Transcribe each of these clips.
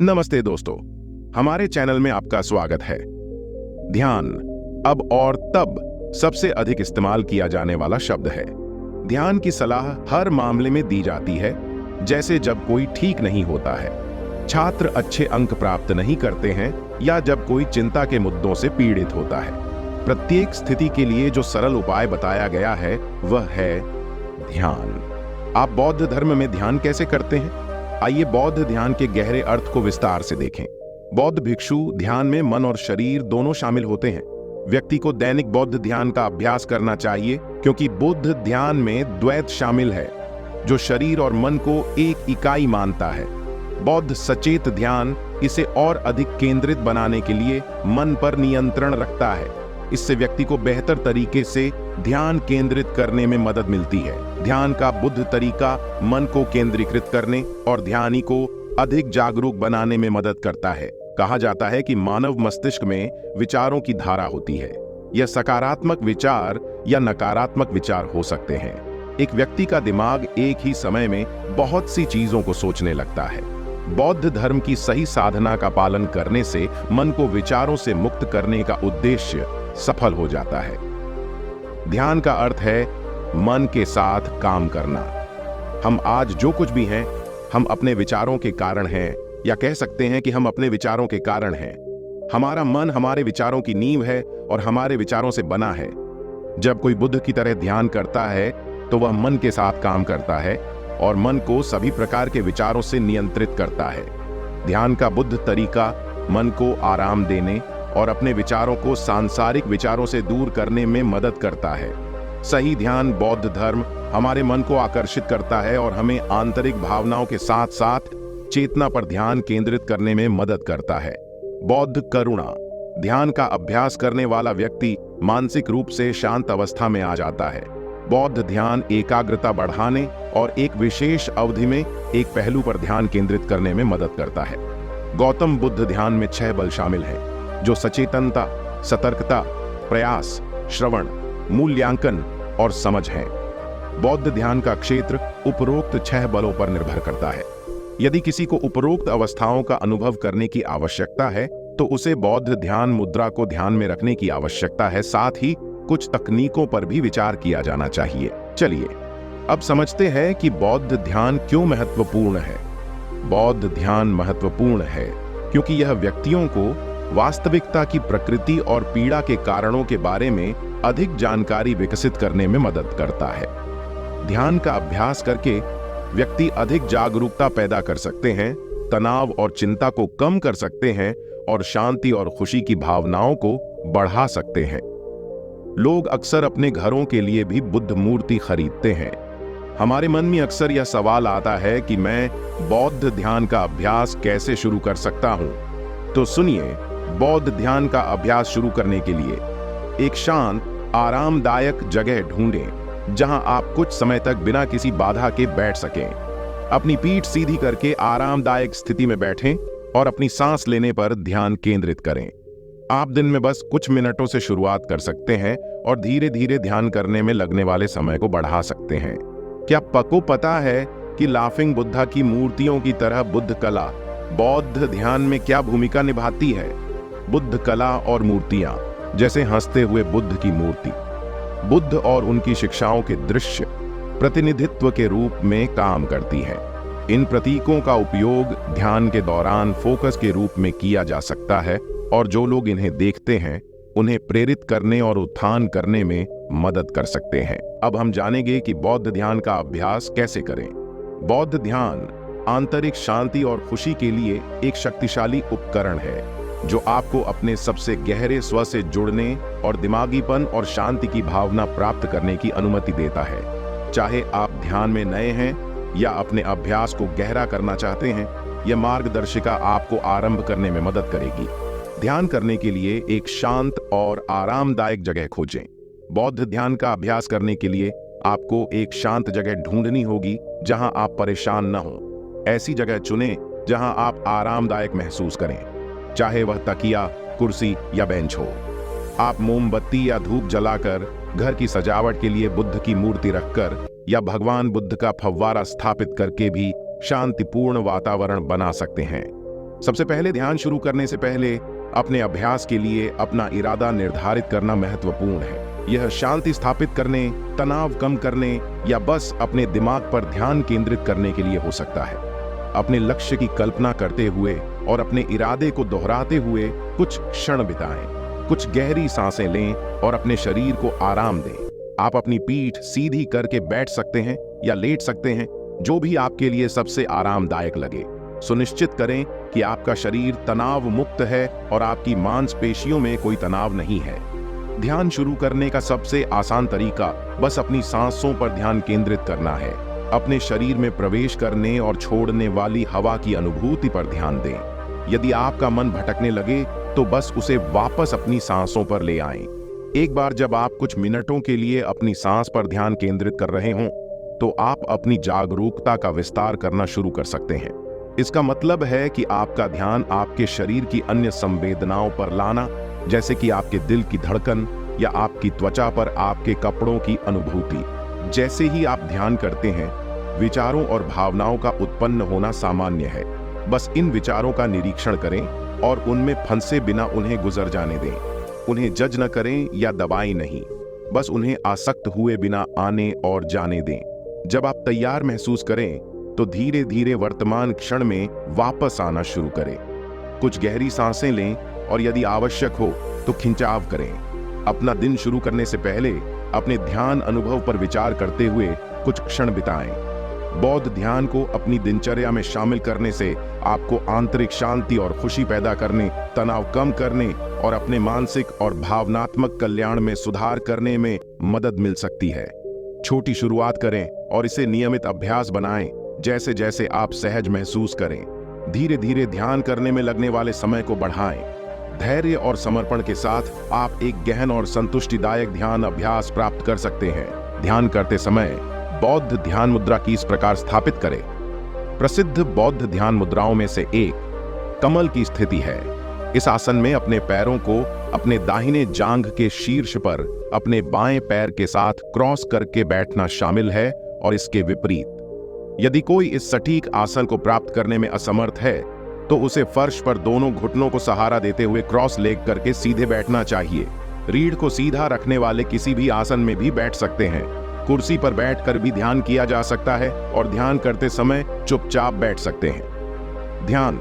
नमस्ते दोस्तों, हमारे चैनल में आपका स्वागत है। ध्यान अब और तब सबसे अधिक इस्तेमाल किया जाने वाला शब्द है। ध्यान की सलाह हर मामले में दी जाती है, जैसे जब कोई ठीक नहीं होता है, छात्र अच्छे अंक प्राप्त नहीं करते हैं या जब कोई चिंता के मुद्दों से पीड़ित होता है। प्रत्येक स्थिति के लिए जो सरल उपाय बताया गया है वह है ध्यान। आप बौद्ध धर्म में ध्यान कैसे करते हैं? आइए बौद्ध ध्यान के गहरे अर्थ को विस्तार से देखें। बौद्ध भिक्षु ध्यान में मन और शरीर दोनों शामिल होते हैं। व्यक्ति को दैनिक बौद्ध ध्यान का अभ्यास करना चाहिए, क्योंकि बुद्ध ध्यान में द्वैत शामिल है, जो शरीर और मन को एक इकाई मानता है। बौद्ध सचेत ध्यान इसे और अधिक केंद्रित बनाने के लिए मन पर नियंत्रण रखता है। इससे व्यक्ति को बेहतर तरीके से ध्यान केंद्रित करने में मदद मिलती है। ध्यान का बुद्ध तरीका मन को केंद्रीकृत करने और ध्यानी को अधिक जागरूक बनाने में मदद करता है। कहा जाता है कि मानव मस्तिष्क में विचारों की धारा होती है। यह सकारात्मक विचार या नकारात्मक विचार हो सकते हैं। एक व्यक्ति का दिमाग एक ही समय में बहुत सी चीजों को सोचने लगता है। बौद्ध धर्म की सही साधना का पालन करने से मन को विचारों से मुक्त करने का उद्देश्य सफल हो जाता है। ध्यान का अर्थ है मन के साथ काम करना। हम आज जो कुछ भी हैं, हम अपने विचारों के कारण हैं, या कह सकते हैं कि हम अपने विचारों के कारण हैं। हमारा मन हमारे विचारों की नींव है और हमारे विचारों से बना है। जब कोई बुद्ध की तरह ध्यान करता है तो वह मन के साथ काम करता है और मन को सभी प्रकार के विचारों से नियंत्रित करता है। ध्यान का बुद्ध तरीका मन को आराम देने और अपने विचारों को सांसारिक विचारों से दूर करने में मदद करता है। सही ध्यान बौद्ध धर्म हमारे मन को आकर्षित करता है और हमें आंतरिक भावनाओं के साथ साथ चेतना पर ध्यान केंद्रित करने में मदद करता है। बौद्ध करुणा ध्यान का अभ्यास करने वाला व्यक्ति मानसिक रूप से शांत अवस्था में आ जाता है। बौद्ध ध्यान एकाग्रता बढ़ाने और एक विशेष अवधि में एक पहलू पर ध्यान केंद्रित करने में मदद करता है। गौतम बुद्ध ध्यान में 6 बल शामिल हैं, जो सचेतनता, सतर्कता, प्रयास, श्रवण, मूल्यांकन और समझ है। बौद्ध ध्यान का क्षेत्र उपरोक्त 6 बलों पर निर्भर करता है। यदि किसी को उपरोक्त अवस्थाओं का अनुभव करने की आवश्यकता है तो उसे बौद्ध ध्यान मुद्रा को ध्यान में रखने की आवश्यकता है। साथ ही कुछ तकनीकों पर भी विचार किया जाना चाहिए। चलिए अब समझते हैं कि बौद्ध ध्यान क्यों महत्वपूर्ण है। बौद्ध ध्यान महत्वपूर्ण है क्योंकि यह व्यक्तियों को वास्तविकता की प्रकृति और पीड़ा के कारणों के बारे में अधिक जानकारी विकसित करने में मदद करता है। ध्यान का अभ्यास करके व्यक्ति अधिक जागरूकता पैदा कर सकते हैं, तनाव और चिंता को कम कर सकते हैं और शांति और खुशी की भावनाओं को बढ़ा सकते हैं। लोग अक्सर अपने घरों के लिए भी बुद्ध मूर्ति खरीदते हैं। हमारे मन में अक्सर यह सवाल आता है कि मैं बौद्ध ध्यान का अभ्यास कैसे शुरू कर सकता हूं। तो सुनिए, बौद्ध ध्यान का अभ्यास शुरू करने के लिए एक शांत, आरामदायक जगह ढूंढें, जहां आप कुछ समय तक बिना किसी बाधा के बैठ सकें। अपनी पीठ सीधी करके आरामदायक स्थिति में बैठें और अपनी सांस लेने पर ध्यान केंद्रित करें। आप दिन में बस कुछ मिनटों से शुरुआत कर सकते हैं और धीरे धीरे ध्यान करने में लगने वाले समय को बढ़ा सकते हैं। क्या आपको पता है कि लाफिंग बुद्धा की मूर्तियों की तरह बुद्ध कला बौद्ध ध्यान में क्या भूमिका निभाती है? बुद्ध कला और मूर्तियां, जैसे हंसते हुए बुद्ध की मूर्ति, बुद्ध और उनकी शिक्षाओं के दृश्य प्रतिनिधित्व के रूप में काम करती है। इन प्रतीकों का उपयोग ध्यान के दौरान फोकस के रूप में किया जा सकता है और जो लोग इन्हें देखते हैं उन्हें प्रेरित करने और उत्थान करने में मदद कर सकते हैं। अब हम जानेंगे कि बौद्ध ध्यान का अभ्यास कैसे करें। बौद्ध ध्यान आंतरिक शांति और खुशी के लिए एक शक्तिशाली उपकरण है, जो आपको अपने सबसे गहरे स्व से जुड़ने और दिमागीपन और शांति की भावना प्राप्त करने की अनुमति देता है। चाहे आप ध्यान में नए हैं या अपने अभ्यास को गहरा करना चाहते हैं, यह मार्गदर्शिका आपको आरंभ करने में मदद करेगी। ध्यान करने के लिए एक शांत और आरामदायक जगह खोजें। बौद्ध ध्यान का अभ्यास करने के लिए आपको एक शांत जगह ढूंढनी होगी जहां आप परेशान न हों। ऐसी जगह चुनें जहां आप आरामदायक महसूस करें, चाहे वह तकिया, कुर्सी या बेंच हो। आप मोमबत्ती या धूप जलाकर, घर की सजावट के लिए बुद्ध की मूर्ति रखकर या भगवान बुद्ध का फव्वारा स्थापित करके भी शांतिपूर्ण वातावरण बना सकते हैं। सबसे पहले ध्यान शुरू करने से पहले अपने अभ्यास के लिए अपना इरादा निर्धारित करना महत्वपूर्ण है। यह शांति स्थापित करने, तनाव कम करने या बस अपने दिमाग पर ध्यान केंद्रित करने के लिए हो सकता है। अपने लक्ष्य की कल्पना करते हुए और अपने इरादे को दोहराते हुए कुछ क्षण बिताएं। कुछ गहरी सांसें लें और अपने शरीर को आराम दें। आप अपनी पीठ सीधी करके बैठ सकते हैं या लेट सकते हैं, जो भी आपके लिए सबसे आरामदायक लगे। सुनिश्चित करें कि आपका शरीर तनाव मुक्त है और आपकी मांसपेशियों में कोई तनाव नहीं है। ध्यान शुरू करने का सबसे आसान तरीका बस अपनी सांसों पर ध्यान केंद्रित करना है। अपने शरीर में प्रवेश करने और छोड़ने वाली हवा की अनुभूति पर ध्यान दें। यदि आपका मन भटकने लगे तो बस उसे वापस अपनी सांसों पर ले आएं। एक बार जब आप कुछ मिनटों के लिए अपनी सांस पर ध्यान केंद्रित कर रहे हों, तो आप अपनी जागरूकता का विस्तार करना शुरू कर सकते हैं। इसका मतलब है कि आपका ध्यान आपके शरीर की अन्य संवेदनाओं पर लाना, जैसे कि आपके दिल की धड़कन या आपकी त्वचा पर आपके कपड़ों की अनुभूति। जैसे ही आप ध्यान करते हैं, विचारों और भावनाओं का उत्पन्न होना सामान्य है। बस इन विचारों का निरीक्षण करें और उनमें फंसे बिना उन्हें गुजर जाने दें। उन्हें जज न करें या दबाएं नहीं, बस उन्हें आसक्त हुए बिना आने और जाने दें। जब आप तैयार महसूस करें तो धीरे धीरे वर्तमान क्षण में वापस आना शुरू करें। कुछ गहरी सांसें लें और यदि आवश्यक हो तो खिंचाव करें। अपना दिन शुरू करने से पहले अपने ध्यान अनुभव पर विचार करते हुए कुछ क्षण बिताएं। बौद्ध ध्यान को अपनी दिनचर्या में शामिल करने से आपको आंतरिक शांति और खुशी पैदा करने, तनाव कम करने और अपने मानसिक और भावनात्मक कल्याण में सुधार करने में मदद मिल सकती है। छोटी शुरुआत करें और इसे नियमित अभ्यास बनाएं। जैसे जैसे आप सहज महसूस करें, धीरे धीरे ध्यान करने में लगने वाले समय को बढ़ाएं। धैर्य और समर्पण के साथ आप एक गहन और संतुष्टिदायक ध्यान अभ्यास प्राप्त कर सकते हैं। ध्यान करते समय बौद्ध ध्यान मुद्रा की इस प्रकार स्थापित करें। प्रसिद्ध बौद्ध ध्यान मुद्राओं में से एक कमल की स्थिति है। इस आसन में अपने पैरों को अपने दाहिने जांघ के शीर्ष पर अपने बाएं पैर के साथ क्रॉस करके बैठना शामिल है और इसके विपरीत। यदि कोई इस सटीक आसन को प्राप्त करने में असमर्थ है तो उसे फर्श पर दोनों घुटनों को सहारा देते हुए क्रॉस लेग करके सीधे बैठना चाहिए। रीढ़ को सीधा रखने वाले किसी भी आसन में भी बैठ सकते हैं। कुर्सी पर बैठकर भी ध्यान किया जा सकता है और ध्यान करते समय चुपचाप बैठ सकते हैं। ध्यान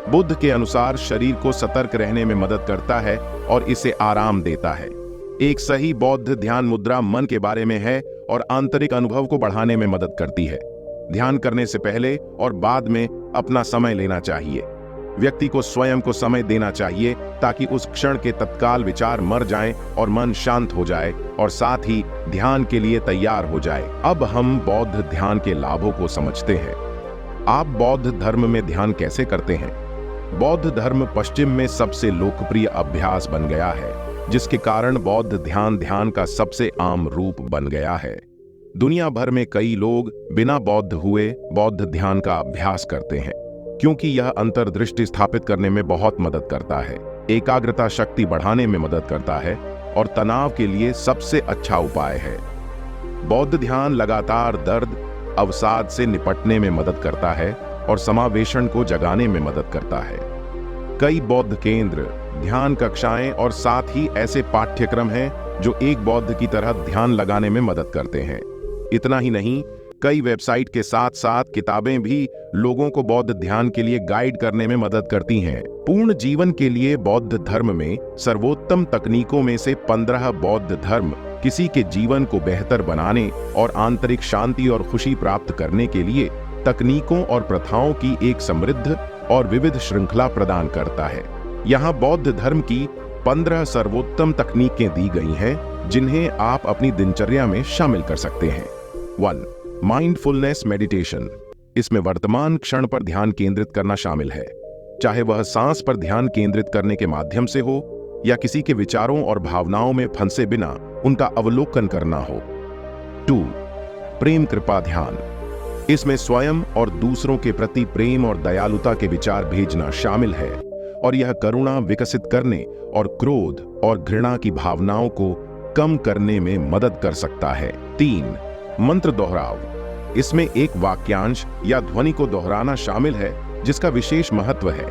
बुद्ध के अनुसार शरीर को सतर्क रहने में मदद करता है और इसे आराम देता है। एक सही बौद्ध ध्यान मुद्रा मन के बारे में है और आंतरिक अनुभव को बढ़ाने में मदद करती है। ध्यान करने से पहले और बाद में अपना समय लेना चाहिए। व्यक्ति को स्वयं को समय देना चाहिए ताकि उस क्षण के तत्काल विचार मर जाएं और मन शांत हो जाए और साथ ही ध्यान के लिए तैयार हो जाए। अब हम बौद्ध ध्यान के लाभों को समझते हैं। आप बौद्ध धर्म में ध्यान कैसे करते हैं? बौद्ध धर्म पश्चिम में सबसे लोकप्रिय अभ्यास बन गया है, जिसके कारण बौद्ध ध्यान का सबसे आम रूप बन गया है। दुनिया भर में कई लोग बिना बौद्ध हुए बौद्ध ध्यान का अभ्यास करते हैं, क्योंकि यह अंतर्दृष्टि स्थापित करने में बहुत मदद करता है, एकाग्रता शक्ति बढ़ाने में मदद करता है और तनाव के लिए सबसे अच्छा उपाय है। बौद्ध ध्यान लगातार दर्द, अवसाद से निपटने में मदद करता है और समावेशन को जगाने में मदद करता है। कई बौद्ध केंद्र, ध्यान कक्षाएं और साथ ही ऐसे पाठ्यक्रम हैं जो एक बौद्ध की तरह ध्यान लगाने में मदद करते हैं। इतना ही नहीं, कई वेबसाइट के साथ साथ किताबें भी लोगों को बौद्ध ध्यान के लिए गाइड करने में मदद करती हैं। पूर्ण जीवन के लिए बौद्ध धर्म में सर्वोत्तम तकनीकों में से 15 बौद्ध धर्म किसी के जीवन को बेहतर बनाने और आंतरिक शांति और खुशी प्राप्त करने के लिए तकनीकों और प्रथाओं की एक समृद्ध और विविध श्रृंखला प्रदान करता है। यहाँ बौद्ध धर्म की 15 सर्वोत्तम तकनीकें दी गई हैं, जिन्हें आप अपनी दिनचर्या में शामिल कर सकते हैं। 1. Mindfulness meditation. इसमें वर्तमान क्षण पर ध्यान केंद्रित करना शामिल है, चाहे वह सांस पर ध्यान केंद्रित करने के माध्यम से हो या किसी के विचारों और भावनाओं में फंसे बिना उनका अवलोकन करना हो। 2. प्रेम कृपा ध्यान। इसमें स्वयं और दूसरों के प्रति प्रेम और दयालुता के विचार भेजना शामिल है और यह करुणा विकसित करने और क्रोध और घृणा की भावनाओं को कम करने में मदद कर सकता है। 3. मंत्र दोहराव। इसमें एक वाक्यांश या ध्वनि को दोहराना शामिल है, जिसका विशेष महत्व है।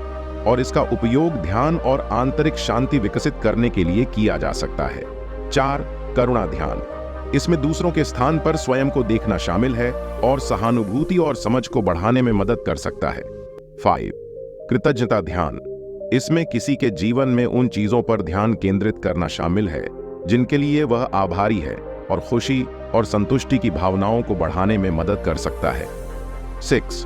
और इसका उपयोग ध्यान और आंतरिक शांति विकसित करने के लिए किया जा सकता है। 4. करुणा ध्यान। इसमें दूसरों के स्थान पर स्वयं को देखना शामिल है और सहानुभूति और समझ को बढ़ाने में मदद कर सकता है। 5. कृतज्ञता ध्यान। इसमें किसी के जीवन में उन चीजों पर ध्यान केंद्रित करना शामिल है जिनके लिए वह आभारी है और खुशी और संतुष्टि की भावनाओं को बढ़ाने में मदद कर सकता है। 6.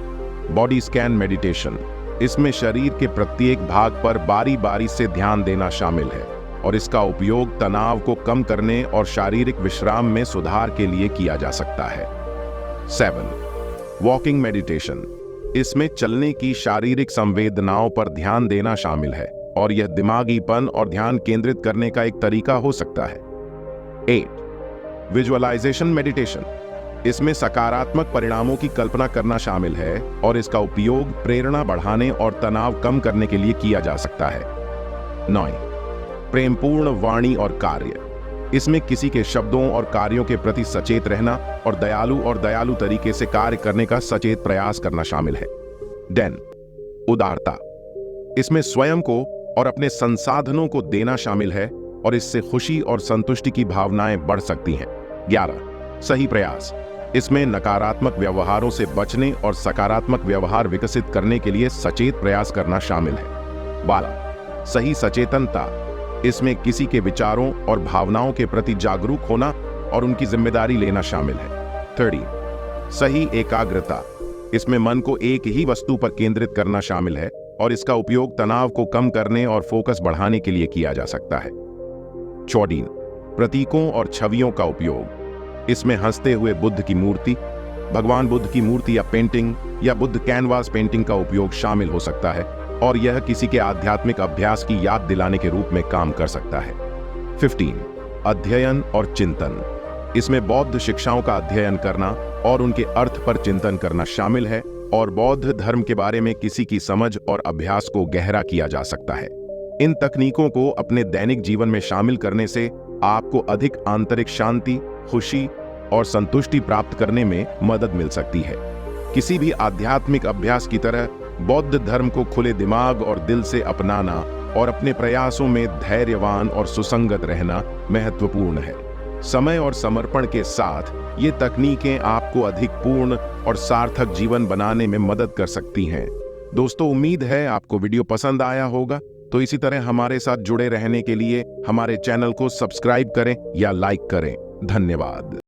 Body scan meditation. इसमें शरीर के प्रत्येक भाग पर बारी बारी से ध्यान देना शामिल है और इसका उपयोग तनाव को कम करने और शारीरिक विश्राम में सुधार के लिए किया जा सकता है। 7. Walking meditation. इसमें चलने की शारीरिक संवेदनाओं पर ध्यान देना शामिल है और यह दिमागीपन और ध्यान केंद्रित करने का एक तरीका हो सकता है। 8. Visualisation meditation. इसमें सकारात्मक परिणामों की कल्पना करना शामिल है और इसका उपयोग प्रेरणा बढ़ाने और तनाव कम करने के लिए किया जा सकता है। 9. प्रेमपूर्ण वाणी और कार्य। इसमें किसी के शब्दों और कार्यों के प्रति सचेत रहना और दयालु तरीके से कार्य करने का सचेत प्रयास करना शामिल है। 10. उदारता। इसमें स्वयं को और अपने संसाधनों को देना शामिल है और इससे खुशी और संतुष्टि की भावनाएं बढ़ सकती हैं। 11. सही प्रयास। इसमें नकारात्मक व्यवहारों से बचने और सकारात्मक व्यवहार विकसित करने के लिए सचेत प्रयास करना शामिल है। 12. सही सचेतनता। इसमें किसी के विचारों और भावनाओं के प्रति जागरूक होना और उनकी जिम्मेदारी लेना शामिल है। 13. सही एकाग्रता। इसमें मन को एक ही वस्तु पर केंद्रित करना शामिल है और इसका उपयोग तनाव को कम करने और फोकस बढ़ाने के लिए किया जा सकता है। 14. प्रतीकों और छवियों का उपयोग। इसमें हंसते हुए बुद्ध की मूर्ति, भगवान बुद्ध की मूर्ति या पेंटिंग या बुद्ध कैनवास पेंटिंग का उपयोग शामिल हो सकता है और यह किसी के आध्यात्मिक अभ्यास की याद दिलाने के रूप में काम कर सकता है। 15. अध्ययन और चिंतन। इसमें बौद्ध शिक्षाओं का अध्ययन करना और उनके अर्थ पर चिंतन करना शामिल है और बौद्ध धर्म के बारे में किसी की समझ और अभ्यास को गहरा किया जा सकता है। इन तकनीकों को अपने दैनिक जीवन में शामिल करने से आपको अधिक आंतरिक शांति, खुशी और संतुष्टि प्राप्त करने में मदद मिल सकती है। किसी भी आध्यात्मिक अभ्यास की तरह बौद्ध धर्म को खुले दिमाग और दिल से अपनाना और अपने प्रयासों में धैर्यवान और सुसंगत रहना महत्वपूर्ण है। समय और समर्पण के साथ ये तकनीकें आपको अधिक पूर्ण और सार्थक जीवन बनाने में मदद कर सकती हैं। दोस्तों, उम्मीद है आपको वीडियो पसंद आया होगा। तो इसी तरह हमारे साथ जुड़े रहने के लिए हमारे चैनल को सब्सक्राइब करें या लाइक करें। धन्यवाद।